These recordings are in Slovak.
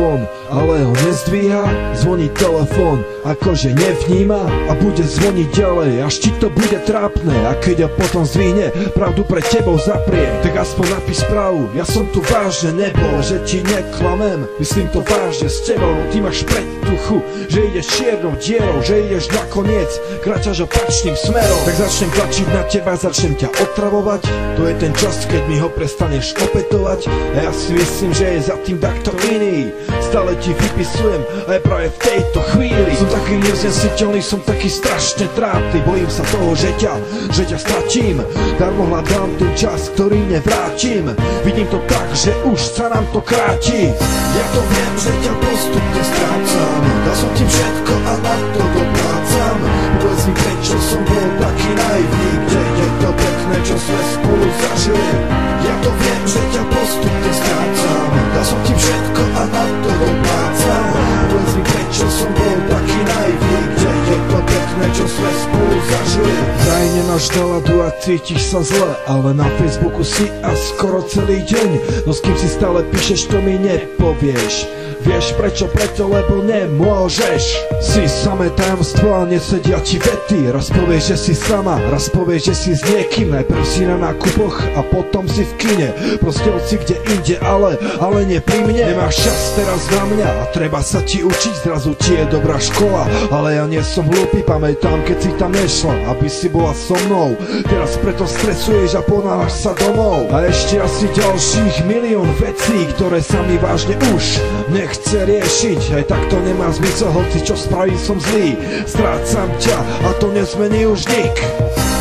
telefón, ale ho nezdvíha, zvoní telefón, akože nevníma a bude zvoniť ďalej, až ti to bude trápne. A keď ho potom zdvihne, pravdu pre tebou zaprie, tak aspoň napíš správu, ja som tu vážne nebol, že ti neklamem, myslím to vážne s tebou. Ty máš predtuchu, že ideš čiernou dierou, že ideš nakoniec, kráčaš opačným smerom. Tak začnem tlačiť na teba, začnem ťa otravovať, to je ten čas, keď mi ho prestaneš opätovať. A ja si myslím, že je za tým takto iný, stále ti vypisujem aj práve v tejto chvíli. Som taký neznesiteľný, som taký strašne trápny, bojím sa toho, že ťa stratím, darmo hľadám ten čas, ktorý nevrátim. Vidím to tak, že už sa nám to kráti. Ja to viem, že ťa postupne strácam, dal som ti všetko a na to doplácam. Povedz mi, prečo som bol taký naivný, kde je to pekné, čo sme spolu zažili. Ja to viem, že ťa postupne strácam, dal som ti všetko a na to doplácam. Povedz mi, prečo som bol taký naivný, kde je to pekné, čo sme spolu zažili. Vraj nemáš náladu a cítiš sa zle, ale na Facebooku si a skoro celý deň, no s kým si stále píšeš, to mi nepovieš. Vieš prečo? Preto, lebo nemôžeš. Si samé tajomstvo a nesedia ti vety. Raz povieš, že si sama, raz povieš, že si s niekým. Najprv si na nákupoch a potom si v kine. Proste hoci kde inde, ale nie pri mne. Nemáš čas teraz na mňa a treba sa ti učiť. Zrazu ti je dobrá škola, ale ja nie som hlúpy. Pamätám, keď si tam nešla, aby si bola so mnou. Teraz preto stresuješ a ponávaš sa domov. A ešte asi ďalších milión vecí, ktoré sa mi vážne už nechce riešiť. Aj tak to nemá zmysel, hoci čo spravím som zlý. Strácam ťa a to nezmení už nik.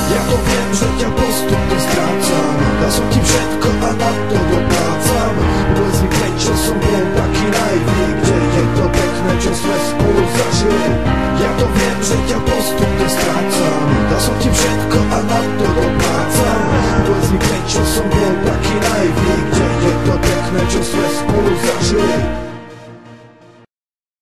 Ja to viem, že ťa postupne strácam, dal som ti všetko a na to doplácam. Povedz mi, prečo som bol taký naivný, kde je to pekné, čo sme spolu zažili. Ja to viem, že ťa postupne strácam, dal som ti všetko a na to doplácam. Povedz mi, prečo som bol taký naivný, kde je to pekné, čo sme spolu zažili.